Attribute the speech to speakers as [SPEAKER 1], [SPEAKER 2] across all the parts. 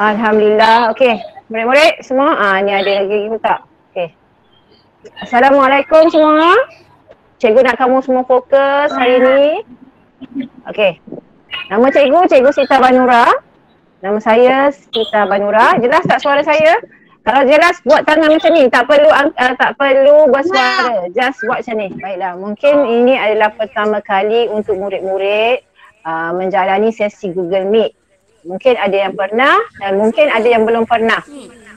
[SPEAKER 1] Alhamdulillah. Okey. Murid-murid semua, ni ada lagi buka. Okey. Assalamualaikum semua. Cikgu nak kamu semua fokus hari ni. Okey. Nama cikgu, Cikgu Sita Banura. Nama saya Sita Banura. Jelas tak suara saya? Kalau jelas buat tangan macam ni. Tak perlu bersuara. Just buat macam ni. Baiklah. Mungkin ini adalah pertama kali untuk murid-murid menjalani sesi Google Meet. Mungkin ada yang pernah dan mungkin ada yang belum pernah.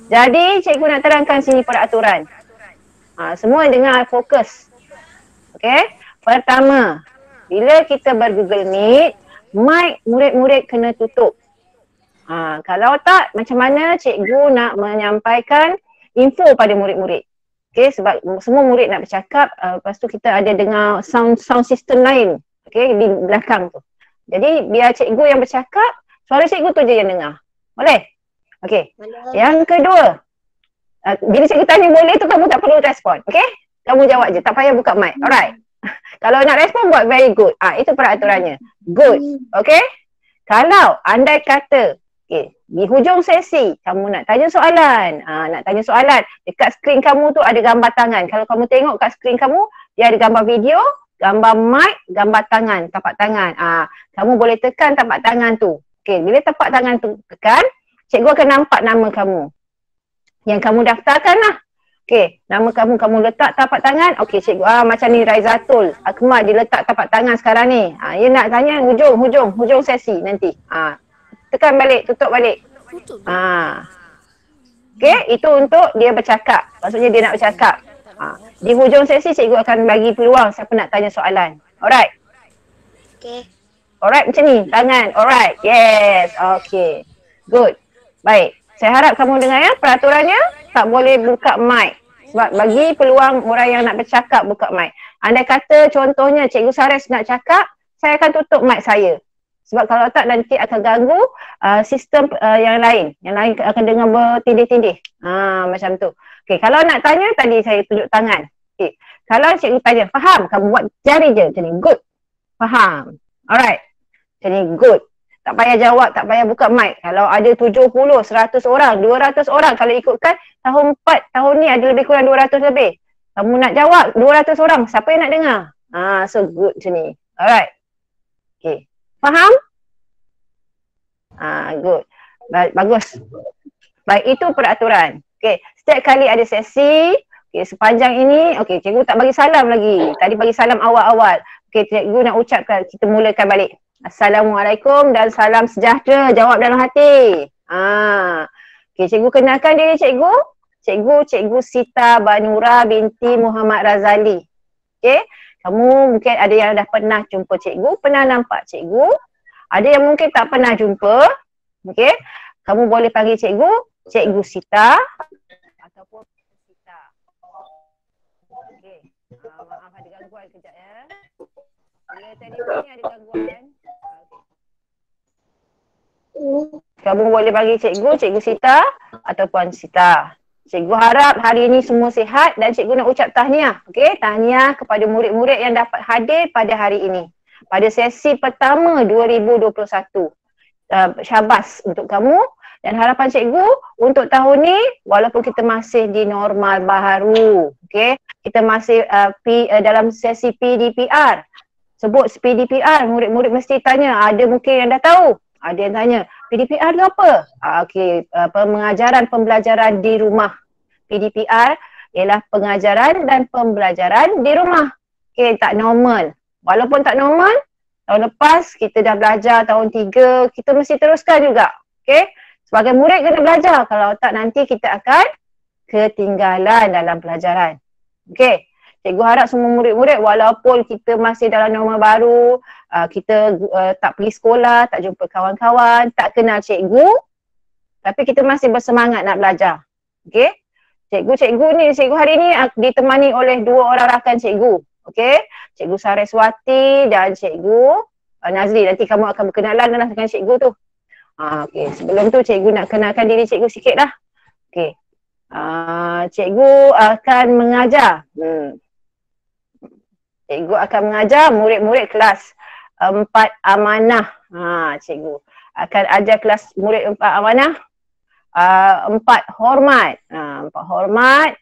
[SPEAKER 1] Jadi cikgu nak terangkan sini peraturan. Semua dengar fokus. Okey. Pertama, bila kita ber-Google Meet, mic murid-murid kena tutup. Kalau tak, macam mana cikgu nak menyampaikan info pada murid-murid. Okey, sebab semua murid nak bercakap, lepas tu kita ada dengar sound system lain. Okey, di belakang tu. Jadi biar cikgu yang bercakap, suara cikgu tu je yang dengar. Boleh? Okey. Yang kedua, bila cikgu tanya boleh tu kamu tak perlu respon. Okey? Kamu jawab je, tak payah buka mic. Alright. Kalau nak respon buat very good. Itu peraturannya. Good. Okey? Kalau andai kata di hujung sesi kamu nak tanya soalan. Nak tanya soalan, dekat skrin kamu tu ada gambar tangan. Kalau kamu tengok kat skrin kamu, dia ada gambar video, gambar mic, gambar tangan, tapak tangan. Kamu boleh tekan tapak tangan tu. Okey, bila tapak tangan tu tekan, cikgu akan nampak nama kamu. Yang kamu daftarkan lah. Okey, nama kamu letak tapak tangan. Okey, cikgu macam ni Raizatul Akmal, dia letak tapak tangan sekarang ni. Dia nak tanya hujung sesi nanti. Tekan balik, tutup balik. Okey, itu untuk dia bercakap. Maksudnya dia nak bercakap. Di hujung sesi cikgu akan bagi peluang siapa nak tanya soalan. Alright.
[SPEAKER 2] Okey.
[SPEAKER 1] Alright, macam ni, tangan. Alright, yes. Okay, good. Baik, saya harap kamu dengar ya, peraturannya tak boleh buka mic. Sebab bagi peluang orang yang nak bercakap buka mic. Andai kata contohnya Cikgu Sares nak cakap, saya akan tutup mic saya. Sebab kalau tak nanti akan ganggu sistem yang lain. Yang lain akan dengar bertindih-tindih. Macam tu. Okay, kalau nak tanya tadi saya tunjuk tangan. Okay. Kalau cikgu tanya, faham? Kamu buat jari je macam ni. Good. Faham. Alright. Macam ni, good. Tak payah jawab, tak payah buka mic. Kalau ada 70, 100 orang, 200 orang, kalau ikutkan tahun 4, tahun ni ada lebih kurang 200 lebih. Kamu nak jawab 200 orang, siapa yang nak dengar? So good macam ni. Alright. Okay. Faham? Good. Baik, bagus. Baik, itu peraturan. Okay. Setiap kali ada sesi, okay, sepanjang ini, okay, cikgu tak bagi salam lagi. Tadi bagi salam awal-awal. Okay, cikgu nak ucapkan, kita mulakan balik. Assalamualaikum dan salam sejahtera. Jawab dalam hati. Okay, cikgu kenalkan diri cikgu. Cikgu Sita Banura binti Muhammad Razali. Okay, kamu mungkin ada yang dah pernah jumpa cikgu, pernah nampak cikgu. Ada yang mungkin tak pernah jumpa. Okay, kamu boleh panggil Cikgu Sita ataupun Sita. Okay, maaf ada gangguan kejap ya. Bila telefon ni ada gangguan. Kamu boleh panggil Cikgu Sita ataupun Sita. Cikgu harap hari ini semua sihat dan cikgu nak ucap tahniah. Okey, tahniah kepada murid-murid yang dapat hadir pada hari ini. Pada sesi pertama 2021. Syabas untuk kamu dan harapan cikgu untuk tahun ni walaupun kita masih di normal baharu. Okey, kita masih dalam sesi PDPR. Sebut PDPR, murid-murid mesti tanya, ada mungkin yang dah tahu. Ada yang tanya, PDPR tu apa? Okey, pengajaran pembelajaran di rumah. PDPR ialah pengajaran dan pembelajaran di rumah. Okey, tak normal. Walaupun tak normal, tahun lepas kita dah belajar tahun 3, kita mesti teruskan juga. Okey, sebagai murid kena belajar. Kalau tak nanti kita akan ketinggalan dalam pelajaran. Okey. Cikgu harap semua murid-murid walaupun kita masih dalam norma baru, kita tak pergi sekolah, tak jumpa kawan-kawan, tak kenal cikgu, tapi kita masih bersemangat nak belajar. Okey? Cikgu ni, cikgu hari ni ditemani oleh 2 orang rakan cikgu. Okey? Cikgu Sareswati dan Cikgu Nazli. Nanti kamu akan berkenalan dengan cikgu tu. Okey, sebelum tu cikgu nak kenalkan diri cikgu sikit lah. Okey. Cikgu akan mengajar. Cikgu akan mengajar murid-murid kelas 4 amanah. Cikgu akan ajar kelas murid 4 amanah, 4 hormat. 4 hormat.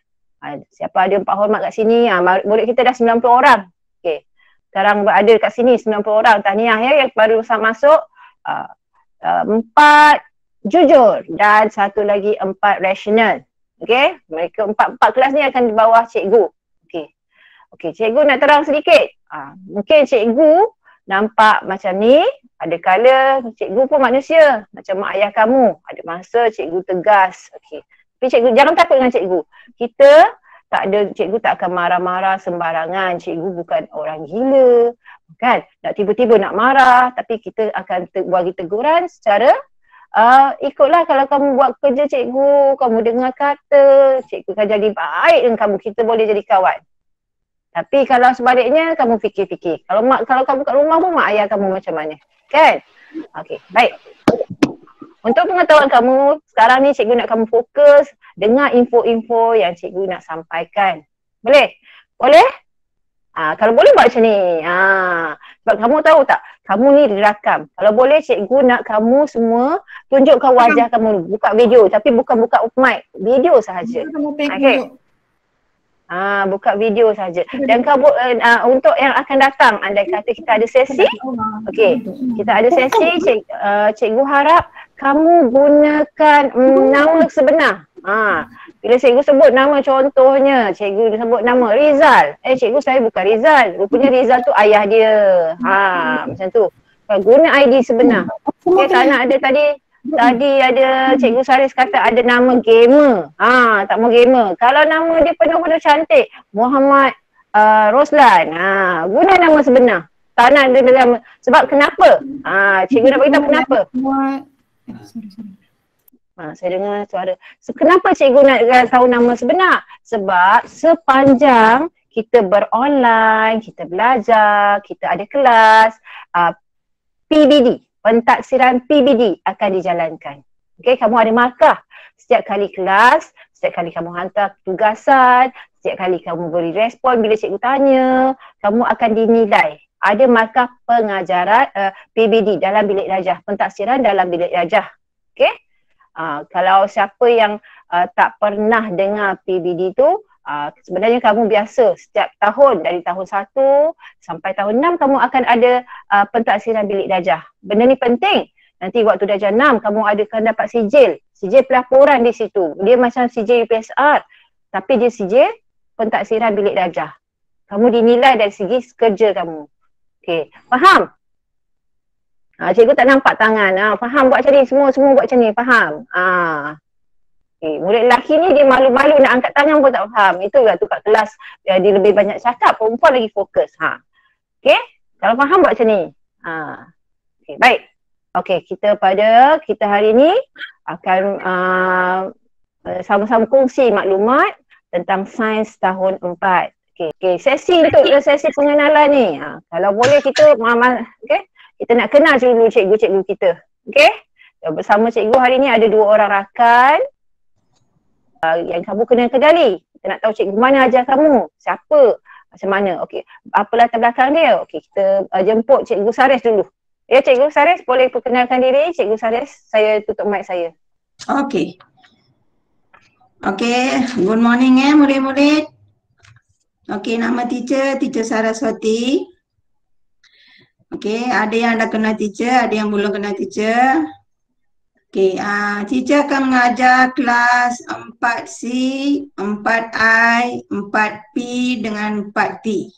[SPEAKER 1] Siapa ada 4 hormat kat sini? Murid kita dah 90 orang. Okey. Sekarang berada kat sini 90 orang. Tahniah ya yang baru masuk. 4 jujur dan satu lagi 4 rasional. Okey. Mereka 4 kelas ni akan di bawah cikgu. Okey, cikgu nak terang sedikit. Mungkin cikgu nampak macam ni, ada kala cikgu pun manusia, macam mak ayah kamu. Ada masa cikgu tegas. Okey. Tapi cikgu jangan takut dengan cikgu. Cikgu tak akan marah-marah sembarangan. Cikgu bukan orang gila. Kan? Nak tiba-tiba nak marah, tapi kita akan bagi teguran secara ikutlah kalau kamu buat kerja cikgu, kamu dengar kata, cikgu akan jadi baik dengan kamu, kita boleh jadi kawan. Tapi kalau sebaliknya, kamu fikir-fikir. Kalau kamu kat rumah pun mak ayah kamu macam mana. Kan? Okey, baik. Untuk pengetahuan kamu, sekarang ni cikgu nak kamu fokus dengar info-info yang cikgu nak sampaikan. Boleh? Boleh? Kalau boleh buat macam ni. Sebab kamu tahu tak, kamu ni dirakam. Kalau boleh cikgu nak kamu semua tunjukkan wajah kamu. Buka video, tapi bukan buka mic. Video sahaja. Okey. Buka video saja. Dan kamu untuk yang akan datang, andai kata kita ada sesi, okey, kita ada sesi, cikgu harap kamu gunakan nama sebenar. Bila cikgu sebut nama, contohnya cikgu sebut nama Rizal. Cikgu saya bukan Rizal. Rupanya Rizal tu ayah dia. Macam tu. Guna ID sebenar. Okey, sana ada Tadi ada Cikgu Saris kata ada nama gamer. Tak mau gamer. Kalau nama dia penuh-penuh cantik, Muhammad Roslan. Guna nama sebenar. Tak nak dia nama. Sebab kenapa? Cikgu nak beritahu kenapa. Saya dengar suara. Kenapa cikgu nak tahu nama sebenar? Sebab sepanjang kita beronline, kita belajar, kita ada kelas, PBD. Pentaksiran PBD akan dijalankan. Okey, kamu ada markah. Setiap kali kelas, setiap kali kamu hantar tugasan, setiap kali kamu beri respon bila cikgu tanya, kamu akan dinilai. Ada markah pengajaran PBD dalam bilik darjah, pentaksiran dalam bilik darjah. Okey? Kalau siapa yang tak pernah dengar PBD tu, sebenarnya kamu biasa setiap tahun dari tahun 1 sampai tahun 6 kamu akan ada pentaksiran bilik darjah. Benda ni penting. Nanti waktu darjah 6 kamu akan dapat sijil pelaporan di situ. Dia macam sijil UPSR tapi dia sijil pentaksiran bilik darjah. Kamu dinilai dari segi kerja kamu. Okey, faham? Cikgu tak nampak tangan. Faham buat macam ni, semua buat macam ni, faham? Murid lelaki ni dia malu-malu nak angkat tangan pun tak faham. Itulah tu kat kelas dia lebih banyak cakap, perempuan lagi fokus. Okey? Kalau faham buat macam ni. Okey, baik. Okey, kita hari ni akan sama-sama kongsi maklumat tentang sains tahun 4. Okey, sesi pengenalan ni. Kalau boleh kita kita nak kenal dulu cikgu-cikgu kita. Okey? Bersama cikgu hari ni ada 2 orang rakan. Yang kamu kena kenali. Kita nak tahu cikgu mana ajar kamu, siapa, macam mana. Okey, apa latar belakang dia. Okey, kita jemput Cikgu Saris dulu. Ya, Cikgu Saris boleh perkenalkan diri. Cikgu Saris, saya tutup mic saya.
[SPEAKER 2] Okey. Good morning murid-murid. Okey, nama teacher Saraswati. Okey, ada yang dah kenal teacher, ada yang belum kenal teacher. Okey, teacher akan mengajar kelas 4C, 4I, 4P dengan 4T.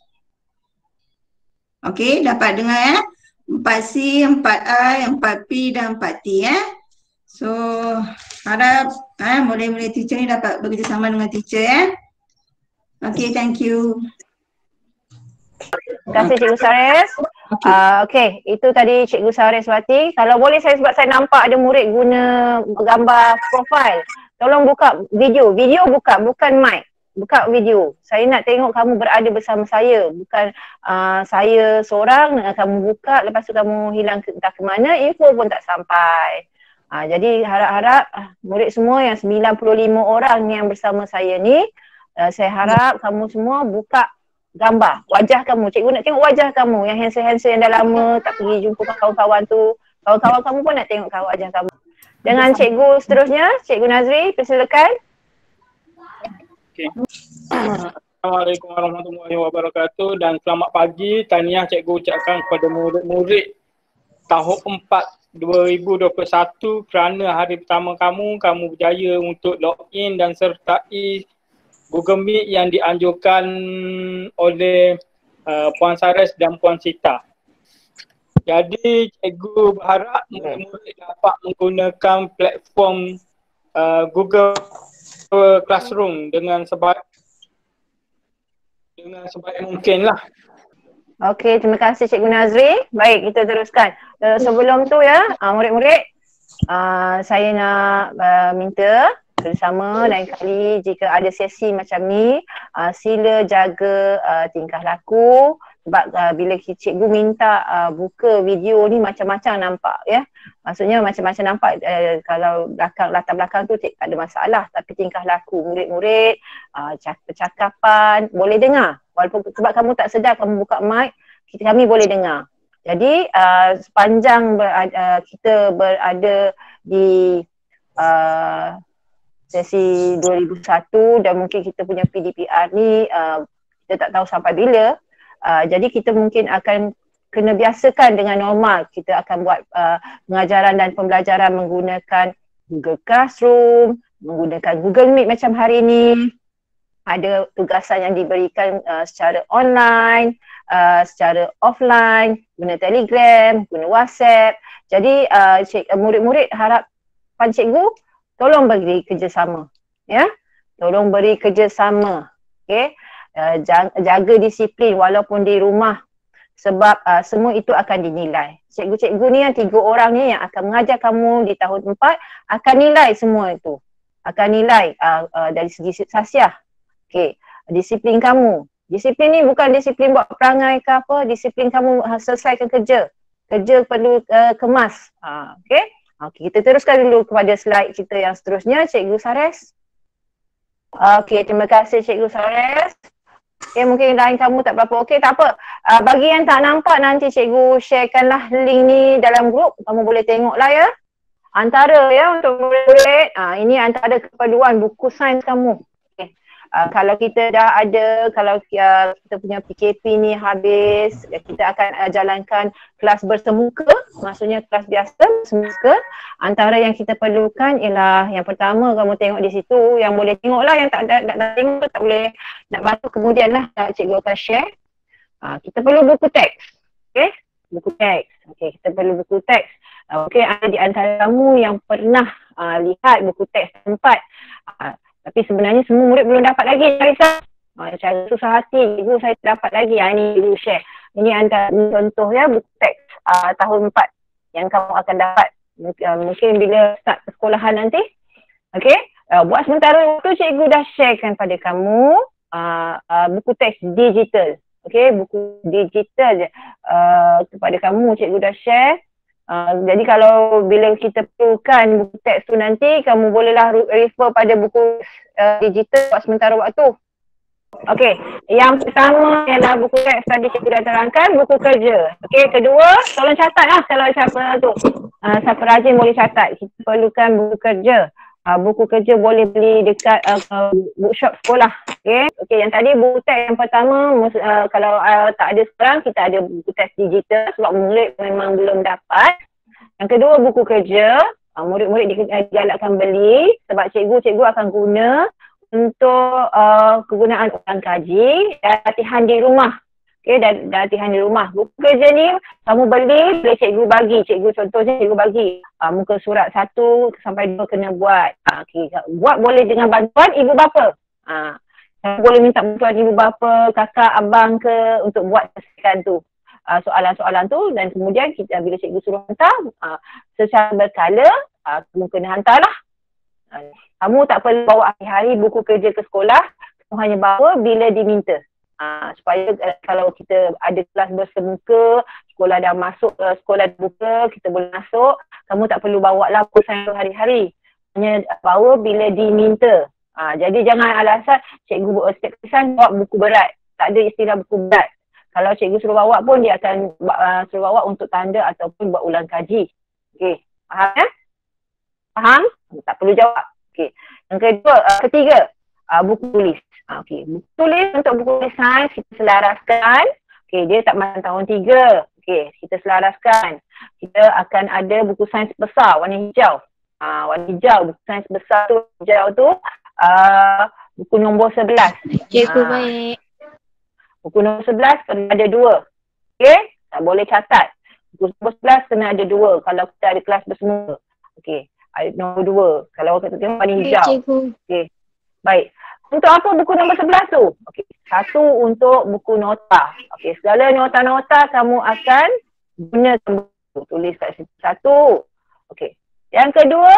[SPEAKER 2] Okey, dapat dengar 4C, 4I, 4P dan 4T So, harap murid-murid teacher ni dapat bekerjasama dengan teacher Okey, thank you.
[SPEAKER 1] Terima kasih Cikgu Saris. Okey, itu tadi Cikgu Saraswati. Kalau boleh sebab saya nampak ada murid guna gambar profil. Tolong buka video. Video buka, bukan mic. Buka video. Saya nak tengok kamu berada bersama saya. Bukan saya seorang dengan kamu buka, lepas tu kamu hilang entah ke mana, info pun tak sampai. Jadi harap-harap murid semua yang 95 orang yang bersama saya ni, saya harap kamu semua buka gambar wajah kamu. Cikgu nak tengok wajah kamu yang handsome-handsome yang dah lama tak pergi jumpa kawan-kawan tu. Kawan-kawan kamu pun nak tengok wajah kamu. Dengan cikgu seterusnya, Cikgu Nazri, persilakan.
[SPEAKER 3] Okay. Assalamualaikum warahmatullahi wabarakatuh dan selamat pagi. Tahniah cikgu ucapkan kepada murid-murid tahun 4 2021 kerana hari pertama kamu berjaya untuk login dan sertai Google Meet yang dianjurkan oleh Puan Sares dan Puan Sita. Jadi cikgu berharap murid-murid dapat menggunakan platform Google Classroom dengan sebaik mungkin lah.
[SPEAKER 1] Okey, terima kasih Cikgu Nazri. Baik, kita teruskan. Sebelum tu ya, murid-murid, saya nak minta bersama lain kali jika ada sesi macam ni, sila jaga tingkah laku sebab bila cikgu minta buka video ni macam-macam nampak ya. Maksudnya macam-macam nampak, kalau latar belakang tu tak ada masalah, tapi tingkah laku murid-murid, percakapan boleh dengar. Walaupun sebab kamu tak sedar kamu buka mic, kami boleh dengar. Jadi sepanjang kita berada di sesi 2001 dan mungkin kita punya PDPR ni kita tak tahu sampai bila, jadi kita mungkin akan kena biasakan dengan normal. Kita akan buat pengajaran dan pembelajaran menggunakan Google Classroom, menggunakan Google Meet macam hari ni. Ada tugasan yang diberikan secara online, secara offline, guna Telegram, guna WhatsApp. Jadi murid-murid harapan cikgu tolong beri kerjasama, ya. Tolong beri kerjasama, okey. Jaga disiplin walaupun di rumah sebab semua itu akan dinilai. Cikgu-cikgu ni yang 3 orang ni yang akan mengajar kamu di tahun 4 akan nilai semua itu. Akan nilai dari segi sasiah. Okey, disiplin kamu. Disiplin ni bukan disiplin buat perangai ke apa, disiplin kamu selesaikan kerja. Kerja perlu kemas. Okey. Okey, kita teruskan dulu kepada slide kita yang seterusnya, Cikgu Sares. Okey, terima kasih Cikgu Sares. Okey, mungkin line kamu tak berapa okey, tak apa. Bagi yang tak nampak nanti Cikgu sharekanlah link ni dalam grup, kamu boleh tengoklah ya. Antara ya untuk murid-murid, ini antara keperluan buku sains kamu. Okay. Kalau kita dah ada, kalau kita punya PKP ni habis, kita akan jalankan kelas bersemuka, maksudnya kelas biasa bersemuka. Antara yang kita perlukan ialah yang pertama kamu tengok di situ, yang boleh tengoklah, yang tak tengok tak boleh nak bantu, kemudianlah cikgu akan share. Kita perlu buku teks, okey? Buku teks, okey, kita perlu buku teks. Okey, ada di antara kamu yang pernah lihat buku teks tempat, tapi sebenarnya semua murid belum dapat lagi, Risau. Cara susah hati, ibu saya dapat lagi. Ini ibu share. Ini antara contoh ya buku teks tahun 4 yang kamu akan dapat. Mungkin bila start persekolahan nanti. Okey, buat sementara waktu cikgu dah sharekan pada kamu buku teks digital. Okey, buku digital kepada kamu cikgu dah share. Jadi kalau bila kita perlukan buku teks tu nanti, kamu bolehlah refer pada buku digital buat sementara waktu. Okey, yang pertama ialah buku teks tadi cikgu dah terangkan, buku kerja. Okey, kedua, tolong catat lah kalau siapa tu. Siapa rajin boleh catat. Kita perlukan buku kerja. Buku kerja boleh beli dekat bookshop sekolah. Okey, yang tadi buku teks yang pertama, kalau tak ada sekarang, kita ada buku teks digital sebab murid memang belum dapat. Yang kedua, buku kerja. Murid-murid digalakkan beli sebab cikgu akan guna untuk kegunaan ulang kaji dan latihan di rumah. Okey, dan latihan di rumah. Buku kerja ni kamu beli, boleh cikgu bagi. Contohnya cikgu bagi muka surat 1 sampai 2 kena buat. Okay. Buat boleh dengan bantuan ibu bapa. Kamu boleh minta bantuan ibu bapa, kakak, abang ke untuk buat selesaikan tu. Soalan-soalan tu, dan kemudian kita bila cikgu suruh hantar secara berkala, kamu kena hantarlah. Kamu tak perlu bawa hari-hari buku kerja ke sekolah, kamu hanya bawa bila diminta. Supaya kalau kita ada kelas bersemuka, sekolah dah masuk, sekolah buka, kita boleh masuk, kamu tak perlu bawa lah buku sains hari-hari, hanya bawa bila diminta. Jadi jangan alasan cikgu buat setiap kesan bawa buku berat. Tak ada istilah buku berat. Kalau cikgu suruh bawa pun dia akan suruh bawa untuk tanda ataupun buat ulang kaji. Okey, faham ya? Faham? Tak perlu jawab. Okey. Yang ketiga, buku tulis. Okey, buku tulis untuk buku tulis sains kita selaraskan. Okey, dia tak macam tahun 3. Okey, kita selaraskan. Kita akan ada buku sains besar warna hijau. Warna hijau, buku sains besar tu, hijau tu buku nombor 11.
[SPEAKER 4] Cikgu baik.
[SPEAKER 1] Buku nombor 11 kena ada 2. Okey, tak boleh catat. Buku nombor 11 kena ada 2 kalau kita ada kelas bersemua. Okey, nombor 2. Kalau kita tengok warna hijau. Okey, baik. Untuk apa buku nombor 11 tu? Okey, satu untuk buku nota. Okey, segala nota-nota kamu akan gunakan buku. Tulis kat situ satu. Okey. Yang kedua,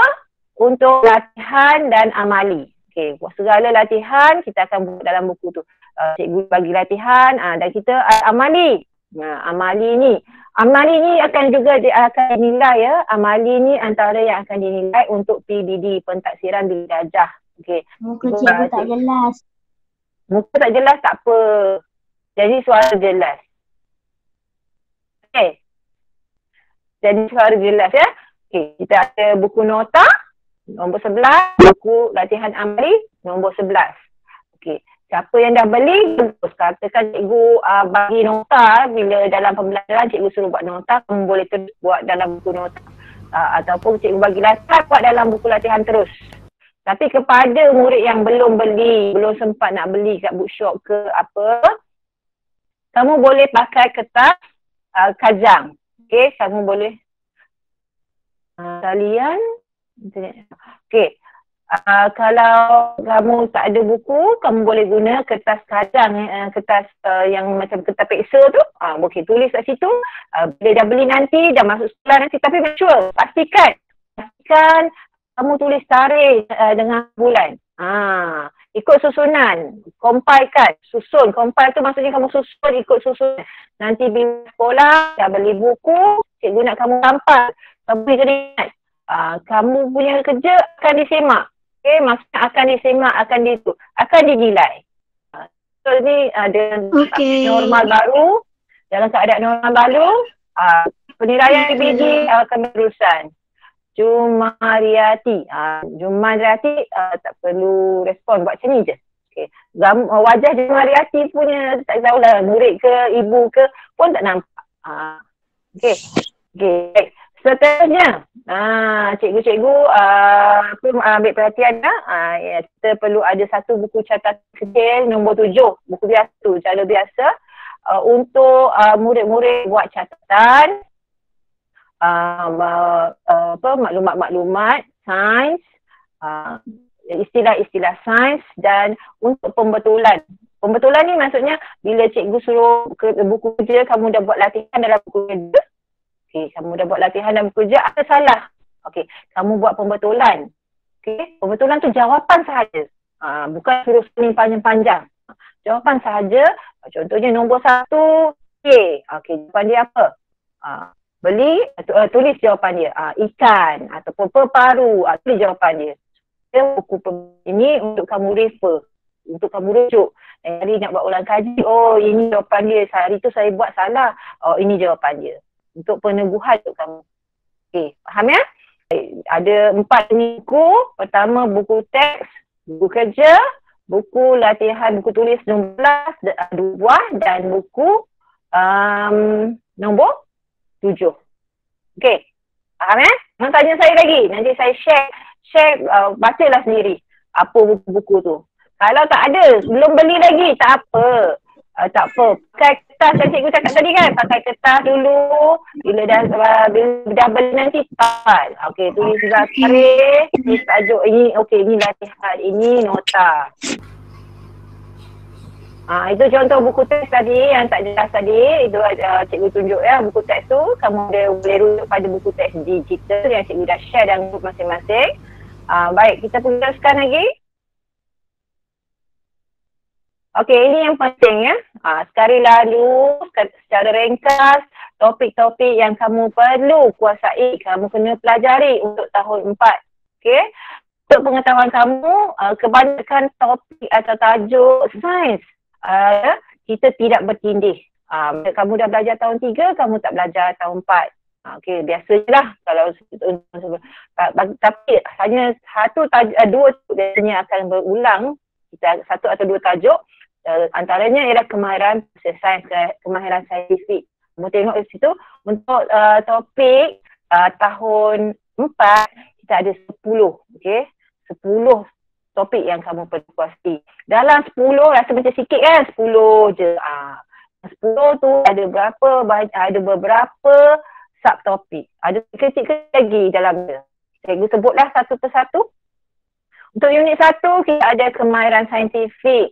[SPEAKER 1] untuk latihan dan amali. Okey, segala latihan kita akan buat dalam buku tu. Cikgu bagi latihan dan kita amali. Amali ni akan juga akan dinilai ya. Amali ni antara yang akan dinilai untuk PBD, pentaksiran bilik darjah. Okey.
[SPEAKER 4] Muka cikgu tak jelas.
[SPEAKER 1] Muka tak jelas tak apa. Jadi suara jelas. Okey. Jadi suara jelas ya. Okey, kita ada buku nota nombor 11, buku latihan amali nombor 11. Okey. Siapa yang dah beli, katakan cikgu bagi nota bila dalam pembelajaran cikgu suruh buat nota, kamu boleh terus buat dalam buku nota. Ataupun cikgu bagi latihan, buat dalam buku latihan terus. Tapi kepada murid yang belum beli, belum sempat nak beli kat bookshop ke apa, kamu boleh pakai kertas kajang. Okey, kamu boleh talian. Okey. Kalau kamu tak ada buku, kamu boleh guna kertas kajang, kertas yang macam kertas peksa tu. Okey, tulis kat situ. Bila dah beli nanti, dah masuk sekolah nanti. Tapi make sure, pastikan kamu tulis tarikh dengan bulan. Ikut susunan. Compile-kan. Susun. Compile tu maksudnya kamu susun ikut susunan. Nanti bila sekolah, dah beli buku, cikgu nak kamu tampal. Kamu kena ingat. Kamu punya kerja akan disemak. Okay, maksudnya akan disemak, akan dinilai. So ni ada normal baru. Dalam keadaan normal baru, penilaian PBD akan berurusan. Jumariati. Jumariati tak perlu respon, buat macam ni je. Okay. Wajah Jumariati punya tak tahulah murid ke ibu ke pun tak nampak. Okey. Okey. Seterusnya, cikgu-cikgu ambil perhatian kita perlu ada satu buku catatan kecil nombor 7, buku biasa tu, cara biasa untuk murid-murid buat catatan maklumat-maklumat sains, istilah-istilah sains dan untuk pembetulan. Pembetulan ni maksudnya bila cikgu suruh buku kerja, kamu dah buat latihan dalam buku kerja. Okey, kamu dah buat latihan dalam buku kerja, ada salah. Okey, kamu buat pembetulan. Okey, pembetulan tu jawapan sahaja. Bukan suruh spelling panjang-panjang. Jawapan sahaja. Contohnya nombor 1, okey, jawapan dia apa? Beli, tulis jawapan dia. Ikan ataupun peparu, tulis jawapan dia. Buku ini untuk kamu refer, untuk kamu rujuk. Hari nak buat ulang kaji, ini jawapan dia. Hari tu saya buat salah. Ini jawapan dia. Untuk peneguhan untuk kamu. Okey, faham ya? Ada 4 buku. Pertama buku teks, buku kerja, buku latihan, buku tulis nombor 11, 2 buah dan buku nombor 7. Okey, faham ya? Jangan tanya saya lagi. Nanti saya share bacalah sendiri apa buku-buku tu. Kalau tak ada, belum beli lagi, tak apa. Tak apa, pakai kertas yang cikgu cakap tadi kan, pakai kertas dulu, bila dah beli nanti tapat. Okey, tulis tarikh, tulis tajuk ini, ini latihan, ini nota. Itu contoh buku teks tadi yang tak jelas tadi, itu cikgu tunjuk ya, buku teks tu, kamu boleh rujuk pada buku teks digital yang cikgu dah share dalam grup masing-masing. Baik, kita pergi teruskan lagi. Okey, ini yang penting ya. Sekali lalu, secara ringkas, topik-topik yang kamu perlu kuasai, kamu kena pelajari untuk tahun 4. Okey. Untuk pengetahuan kamu, kebanyakan topik atau tajuk sains kita tidak bertindih. Kamu dah belajar tahun 3, kamu tak belajar tahun 4. Okey, biasalah kalau tapi hanya dua biasanya akan berulang. Kita satu atau dua tajuk, antaranya ialah kemahiran sains, kemahiran saintifik. Kamu tengok di situ untuk topik tahun 4 kita ada 10, okey. 10 topik yang kamu perlu kuasai. Dalam 10 rasa macam sikit kan? 10 je. 10 tu ada beberapa subtopik. Ada kecil-kecil lagi dalam dia. Cikgu sebutlah satu persatu. Untuk unit 1 kita ada kemahiran saintifik.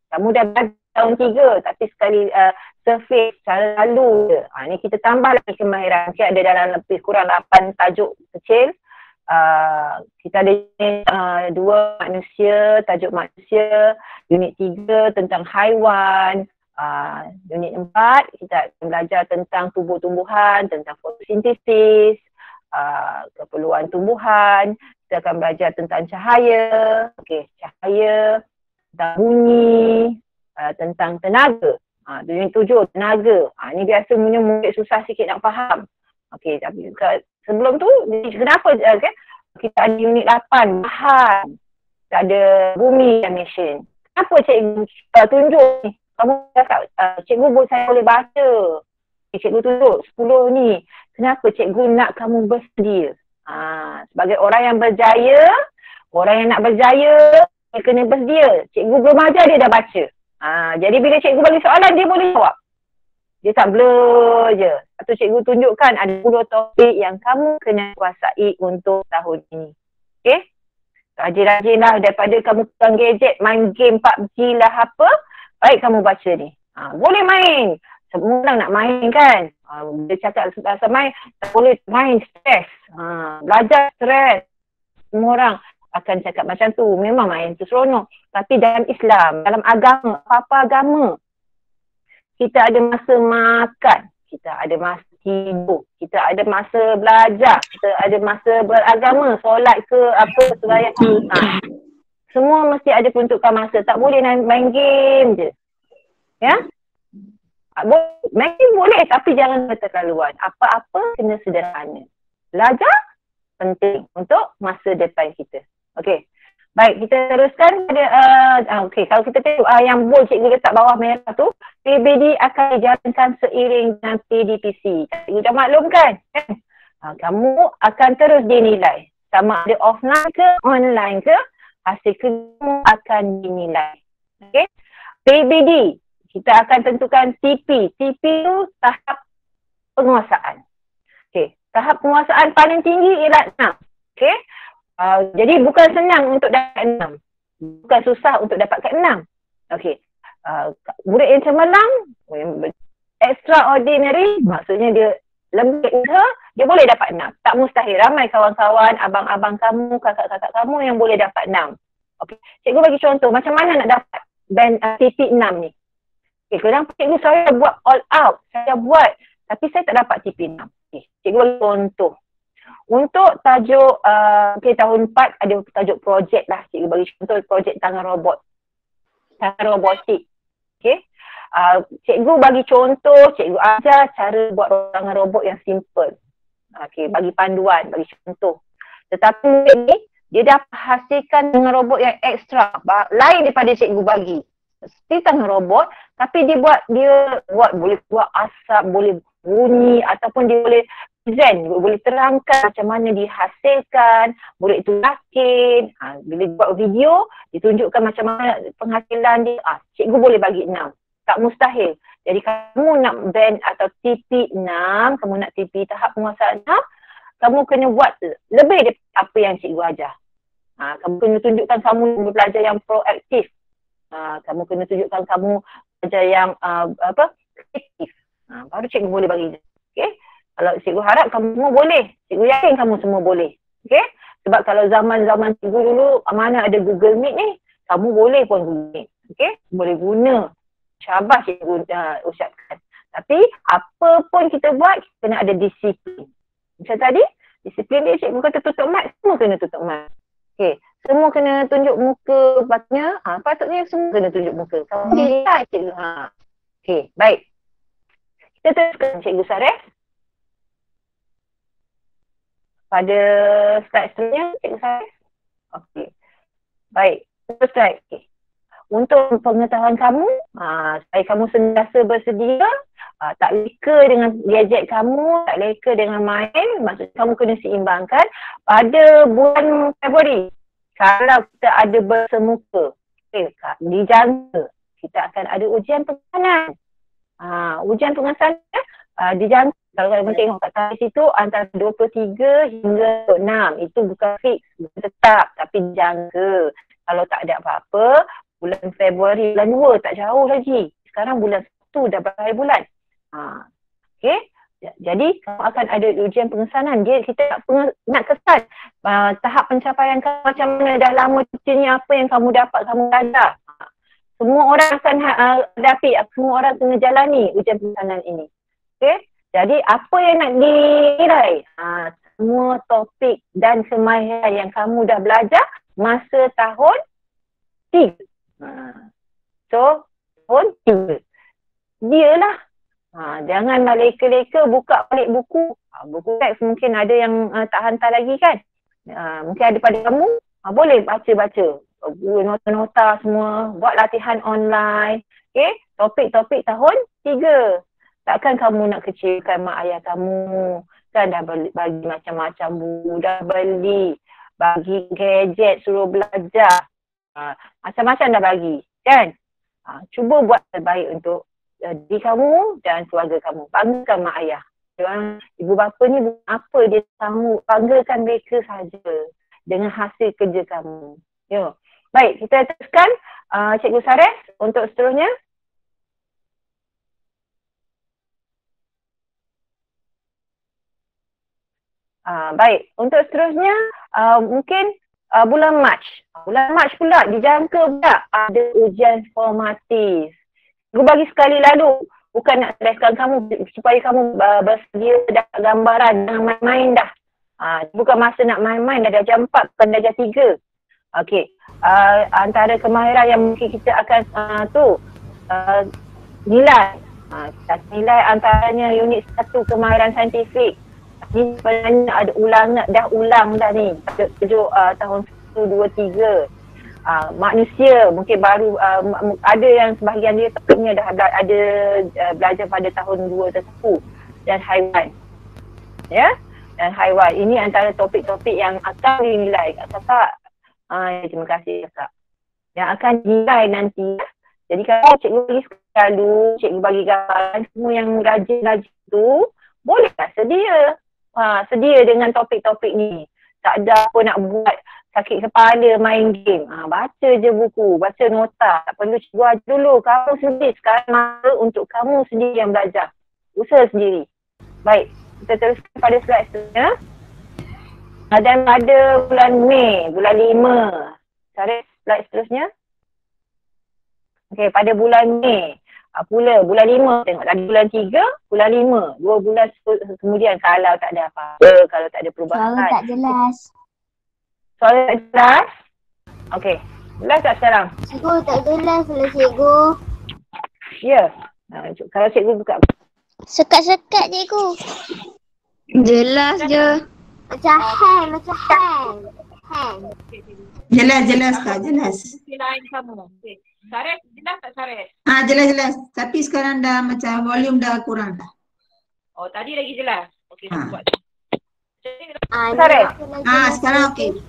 [SPEAKER 1] Kamu dah belajar tahun 3 tapi sekali survey secara lalu je. Ni kita tambah lagi kemahiran. Kita ada dalam lebih kurang 8 tajuk kecil. Kita ada dua manusia, tajuk manusia. Unit 3 tentang haiwan. Unit 4 kita akan belajar tentang tumbuh-tumbuhan, tentang fotosintesis, keperluan tumbuhan. Kita akan belajar tentang cahaya, cahaya, tentang bunyi, tentang tenaga. Unit 7 tenaga. Ni biasa punya murid susah sikit nak faham. Okey, tapi sebelum tu kenapa kita ada unit 8 bahan. Kita ada bumi dan mesin. Kenapa cikgu tunjuk ni? Kamu cakap, cikgu saya boleh baca. Cikgu tunjuk 10 ni. Kenapa cikgu nak kamu bersedia? Sebagai orang yang berjaya, orang yang nak berjaya, dia kena bersedia. Cikgu belum ajar, dia dah baca. Jadi bila cikgu bagi soalan, dia boleh jawab. Dia tak blur je. Atau cikgu tunjukkan ada 10 topik yang kamu kena kuasai untuk tahun ini. Okay? Rajin-rajinlah daripada kamu pegang gadget, main game PUBG lah apa. Baik kamu baca ni. Boleh main. Semua orang nak main kan. Dia cakap pasal main, tak boleh main stres. Belajar stres. Semua orang akan cakap macam tu. Memang main tu seronok. Tapi dalam Islam, dalam agama, apa-apa agama, kita ada masa makan. Kita ada masa tidur. Kita ada masa belajar. Kita ada masa beragama. Solat ke apa, sembahyang. Semua mesti ada peruntukan masa. Tak boleh main game je. Ya? Main game boleh tapi jangan keterlaluan. Apa-apa kena sederhana. Belajar penting untuk masa depan kita. Okey. Baik, kita teruskan pada okey, kalau kita tengok yang bold cikgu letak bawah merah tu, PBD akan dijalankan seiring dengan PDPC. Cikgu dah maklumkan kan? Kamu akan terus dinilai. Sama ada offline ke online ke, hasil kerja akan dinilai. Okey. PBD, kita akan tentukan TP. TP tu tahap penguasaan. Okey. Tahap penguasaan paling tinggi ialah 6. Okey. Jadi bukan senang untuk dapat 6. Bukan susah untuk dapatkan 6. Okey. Murid yang cemerlang, extraordinary, maksudnya dia lebih usaha, dia boleh dapat 6. Tak mustahil. Ramai kawan-kawan, abang-abang kamu, kakak-kakak kamu yang boleh dapat 6. Okey. Cikgu bagi contoh, macam mana nak dapat band TP 6 ni? Okey, kenapa cikgu saya buat all out? Saya buat, tapi saya tak dapat TP 6. Okey, cikgu bagi contoh. Untuk tajuk tahun 4 ada tajuk projek lah. Cikgu bagi contoh projek tangan robot. Tangan robotik. Okey. Cikgu bagi contoh, cikgu ajar cara buat tangan robot yang simple. Okey, bagi panduan, bagi contoh. Tetapi murid ni, dia dapat hasilkan tangan robot yang ekstra. Lain daripada cikgu bagi. Seperti tangan robot, tapi dia buat boleh buat asap, boleh bunyi ataupun dia boleh present, boleh terangkan macam mana dihasilkan, murid itu yakin. Bila buat video, ditunjukkan macam mana penghasilan dia. Cikgu boleh bagi 6. Tak mustahil. Jadi kamu nak band atau TP 6, kamu nak TP tahap penguasaan 6, kamu kena buat lebih daripada apa yang cikgu ajar. Kamu kena tunjukkan kamu belajar yang proaktif. Kamu kena tunjukkan kamu belajar yang kreatif. Baru cikgu boleh bagi. Okay? Kalau cikgu harap kamu semua boleh. Cikgu yakin kamu semua boleh. Okay? Sebab kalau zaman-zaman cikgu dulu, mana ada Google Meet ni, kamu boleh pun Google Meet. Okay? Boleh guna. Syabas cikgu ucapkan. Tapi apa pun kita buat, kita kena ada disiplin. Macam tadi, disiplin dia cikgu kata tutup mic, semua kena tutup mic. Okay. Semua kena tunjuk muka patutnya. Patutnya semua kena tunjuk muka. Kamu lihat cikgu. Okey, baik. Kita teruskan Cikgu Sarif. Pada slide seterusnya, Cikgu Sarif. Okey. Baik, terus slide. Okay. Untuk pengetahuan kamu, supaya kamu sentiasa bersedia, tak leka dengan gadget kamu, tak leka dengan main, maksudnya kamu kena seimbangkan. Pada bulan Februari, kalau kita ada bersemuka, dijangka kita akan ada ujian pengesanan. Ujian pengesanan dijangka, kalau kamu tengok kat tadi situ antara 23 hingga 6, itu bukan fix, bukan tetap, tapi dijangka. Kalau tak ada apa-apa, bulan Februari, bulan 2 tak jauh lagi. Sekarang bulan 1 dah berakhir bulan. Okey. Jadi kamu akan ada ujian pengesanan. Kita nak kesan tahap pencapaian kamu macam mana, dah lama cutinya, apa yang kamu dapat, kamu belajar. Semua orang akan hadapi, semua orang kena jalani ujian pengesanan ini. Okey. Jadi apa yang nak dinilai? Semua topik dan kemahiran yang kamu dah belajar masa tahun 3. So, tahun 3. Dialah. Janganlah leka-leka buka balik buku. Buku teks mungkin ada yang tak hantar lagi kan. Mungkin ada pada kamu. Boleh baca-baca. Nota-nota semua. Buat latihan online. Okay. Topik-topik tahun 3. Takkan kamu nak kecilkan mak ayah kamu. Kan dah bagi macam-macam buku. Dah beli. Bagi gadget suruh belajar. Macam-macam dah bagi. Kan? Cuba buat terbaik untuk diri kamu dan keluarga kamu. Banggakan mak ayah. Ibu bapa ni bukan apa, dia tahu. Banggakan mereka saja dengan hasil kerja kamu. Yo. Baik, kita teruskan Cikgu Sarif untuk seterusnya. Baik, untuk seterusnya mungkin bulan Mac. Bulan Mac pula dijangka pula ada ujian formatif. Gue bagi sekali lalu, bukan nak streskan kamu supaya kamu bersedia dah gambaran, jangan main-main dah. Bukan masa nak main-main, dah jam 4, bukan dah jam 3. Okey, antara kemahiran yang mungkin kita akan nilai. Nilai antaranya unit 1 kemahiran saintifik. Ni sebenarnya ada dah ulang dah ni, tajuk tahun 1, 2, 3. Manusia mungkin baru ada yang sebahagian dia topiknya dah ada belajar pada tahun 2 tersebut. Dan haiwan, ya, dan haiwan ini antara topik-topik yang akan dinilai. Kakak, terima kasih kakak, yang akan dinilai nanti. Jadi kalau cikgu bagi selalu, cikgu bagi gambaran, semua yang rajin-rajin tu bolehlah sedia. Sedia dengan topik-topik ni. Tak ada apa nak buat sakit kepala main game. Baca je buku, baca nota. Tak perlu cikgu ajar dulu. Kamu sendiri. Sekarang masa untuk kamu sendiri yang belajar. Usaha sendiri. Baik, kita teruskan pada slide seterusnya. Dan pada bulan Mei, bulan 5. Cari slide seterusnya. Okey, pada bulan Mei. Pula bulan 5, tengok tadi bulan 3, bulan 5. 2 bulan kemudian kalau tak ada apa-apa, kalau tak ada perubahan.
[SPEAKER 4] Soalan tak jelas.
[SPEAKER 1] Soalan tak jelas? Okey. Jelas tak sekarang?
[SPEAKER 4] Cikgu tak jelas lah cikgu.
[SPEAKER 1] Ya. Kalau cikgu buka.
[SPEAKER 4] Sekat-sekat cikgu.
[SPEAKER 5] Jelas je.
[SPEAKER 4] Macam hang.
[SPEAKER 2] Jelas Kak, jelas.
[SPEAKER 3] Lain kamu. Okey. Sarif, jelas tak Sarif?
[SPEAKER 2] Jelas. Tapi sekarang dah macam volume dah kurang dah.
[SPEAKER 3] Oh, tadi lagi jelas. Okey, buat.
[SPEAKER 1] Sarif?
[SPEAKER 2] Sekarang okey.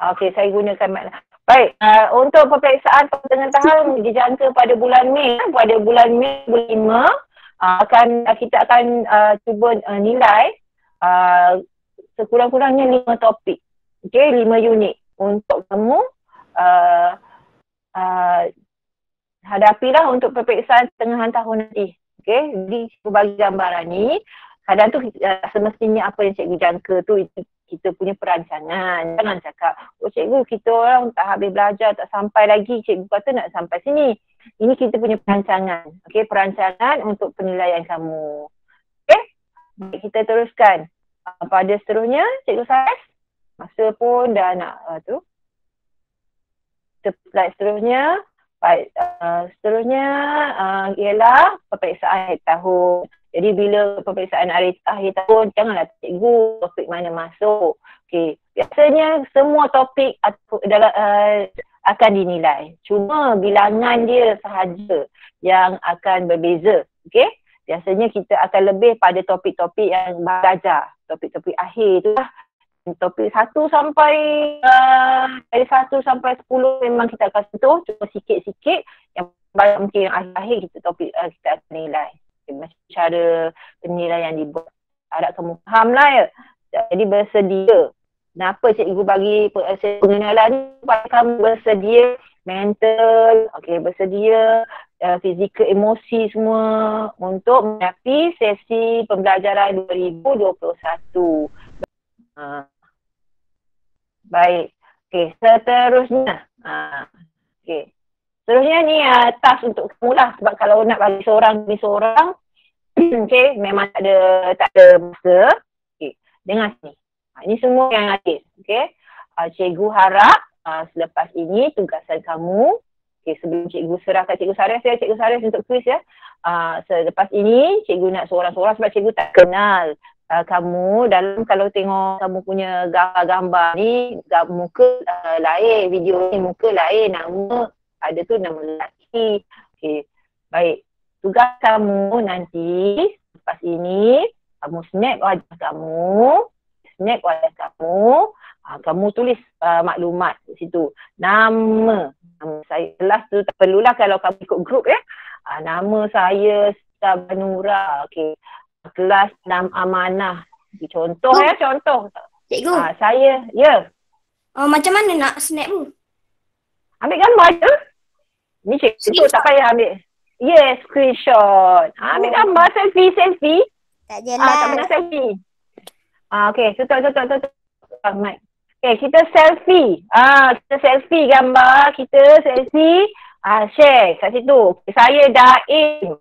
[SPEAKER 1] Okey, saya gunakan mic. Baik, untuk peperiksaan pertengahan tahun dijangka pada bulan Mei. Pada bulan Mei, bulan 5, kita akan cuba nilai sekurang-kurangnya 5 topik. Okey, 5 unit untuk kamu hadapilah untuk peperiksaan pertengahan tahun nanti. Okey, jadi cikgu bagi gambaran ni. Kadang tu semestinya apa yang cikgu jangka tu itu kita punya perancangan. Jangan cakap, oh cikgu kita orang tak habis belajar, tak sampai lagi. Cikgu kata nak sampai sini. Ini kita punya perancangan. Okey, perancangan untuk penilaian kamu. Okey, baik, kita teruskan. Pada seterusnya, cikgu Sarif. Masa pun dah nak tu. Slide seterusnya. Baik, seterusnya ialah peperiksaan akhir tahun. Jadi bila peperiksaan akhir tahun, janganlah cikgu topik mana masuk. Okey, biasanya semua topik akan dinilai. Cuma bilangan dia sahaja yang akan berbeza. Okey, biasanya kita akan lebih pada topik-topik yang belajar. Topik-topik akhir tu lah. Topik 1 sampai dari 1 sampai 10 memang kita akan sentuh, cuma sikit-sikit. Yang banyak mungkin yang akhir-akhir kita topik kita akan nilai. Macam cara penilaian dibuat. Harap kamu faham lah ya. Jadi bersedia. Kenapa cikgu bagi pengenalan ni supaya kamu bersedia mental, bersedia fizikal, emosi semua untuk menghadapi sesi pembelajaran 2021. Baik. Okey, seterusnya. Seterusnya ni task untuk kamu lah, sebab kalau nak bagi seorang demi seorang memang tak ada masa. Dengar sini. Ini semua yang adil. Cikgu harap selepas ini tugasan kamu, sebelum cikgu serahkan Cikgu Saris untuk kuis ya. Selepas ini cikgu nak seorang-seorang sebab cikgu tak kenal kamu dalam, kalau tengok kamu punya gambar ni, muka lain, video ni muka lain, nama ada tu nama lelaki. Baik. Tugas kamu nanti lepas ini, kamu snap wajah kamu, kamu tulis maklumat di situ. Nama saya kelas tu tak perlulah kalau kamu ikut grup ya. Nama saya Sita Banura. Kelas 6 amanah. Contoh contoh.
[SPEAKER 5] Cikgu.
[SPEAKER 1] Saya, ya.
[SPEAKER 5] Macam mana nak snap tu?
[SPEAKER 1] Ambil gambar je. Ni cikgu tak payah ambil. Yes, screenshot. Ambil gambar, selfie.
[SPEAKER 4] Tak
[SPEAKER 1] Tak
[SPEAKER 4] jelas.
[SPEAKER 1] pernah selfie. Tutup. Mic. Kita selfie. Kita selfie gambar, kita selfie. Share kat situ. Saya Daim.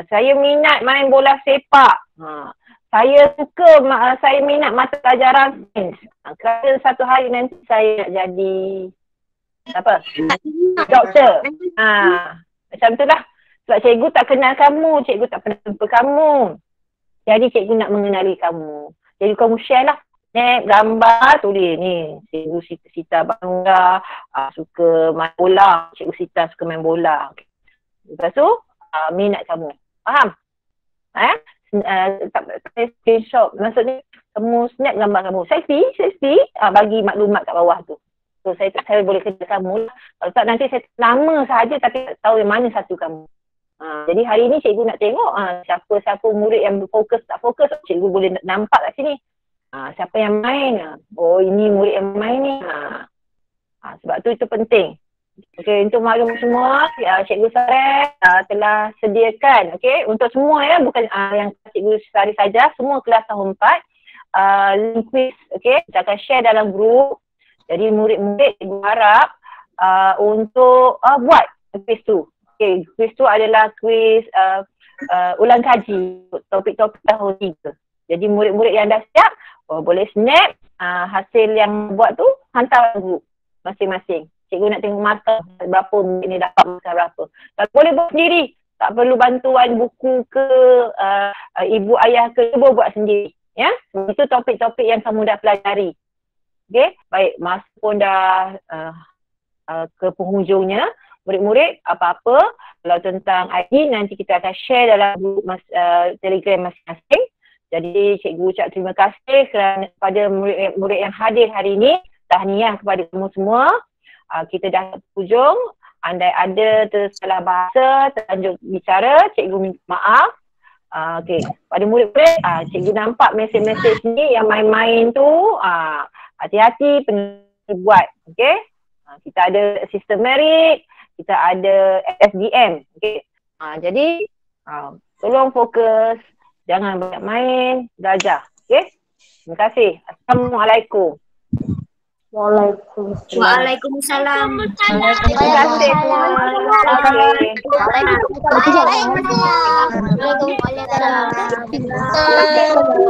[SPEAKER 1] Saya minat main bola sepak. Saya minat mata pelajaran sains. Kalau satu hari nanti saya nak jadi apa? Doktor. Macam tu lah. Sebab cikgu tak kenal kamu, cikgu tak pernah jumpa kamu. Jadi cikgu nak mengenali kamu. Jadi kamu share lah. Gambar tulis ni. Cikgu Sita Banura suka main bola. Cikgu Sita suka main bola. Lepas tu, minat kamu. Faham? Screenshot. Maksudnya, kamu snap gambar kamu. Selfie, bagi maklumat kat bawah tu. So, saya boleh kerja kamu lah. Kalau tak, nanti saya nama sahaja tapi tak tahu yang mana satu kamu. Jadi hari ni cikgu nak tengok siapa murid yang fokus tak fokus. Cikgu boleh nampak kat sini. Siapa yang main. Oh, ini murid yang main ni. Sebab tu itu penting. Okey, untuk maklum semua, Cikgu Saris telah sediakan, untuk semua ya, bukan yang Cikgu Saris saja, semua kelas tahun 4 link quiz, kita akan share dalam grup. Jadi murid-murid cikgu harap untuk buat quiz tu. Quiz tu adalah quiz ulang kaji topik-topik tahun 3. Jadi murid-murid yang dah siap, boleh snap hasil yang buat tu, hantar grup masing-masing. Cikgu nak tengok markah berapa murid ni dapat markah berapa. Kalau boleh buat sendiri, tak perlu bantuan buku ke ibu ayah ke, cuba buat sendiri. Ya, itu topik-topik yang kamu dah pelajari. Baik, masa pun dah ke penghujungnya. Murid-murid, apa-apa kalau tentang ID nanti kita akan share dalam grup Telegram masing-masing. Jadi cikgu ucap terima kasih kerana kepada murid-murid yang hadir hari ini. Tahniah kepada kamu semua. Kita dah ke hujung. Andai ada tersalah bahasa, terlanjur bicara, cikgu minta maaf. Pada murid-murid, cikgu nampak mesej-mesej ni yang main-main tu, hati-hati peneliti buat. Kita ada sistem merit, kita ada SDM. Jadi tolong fokus, jangan banyak main, belajar. Terima kasih. Assalamualaikum.
[SPEAKER 5] Waalaikumsalam.
[SPEAKER 1] Terima kasih semua.
[SPEAKER 4] Waalaikumsalam.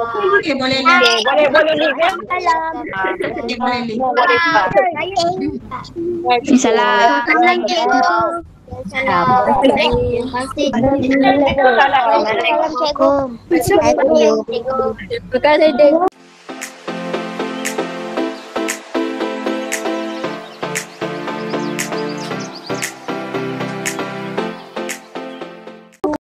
[SPEAKER 2] Okey, boleh
[SPEAKER 1] Okey,
[SPEAKER 2] lihat.
[SPEAKER 1] boleh leave ya.
[SPEAKER 4] Salam.
[SPEAKER 2] Okey, boleh lihat.
[SPEAKER 1] Semua boleh start.
[SPEAKER 6] Salam.
[SPEAKER 4] Salam cikgu. Salam. Terima kasih.
[SPEAKER 1] Waalaikumsalam.
[SPEAKER 4] Assalamualaikum. Terima kasih cikgu.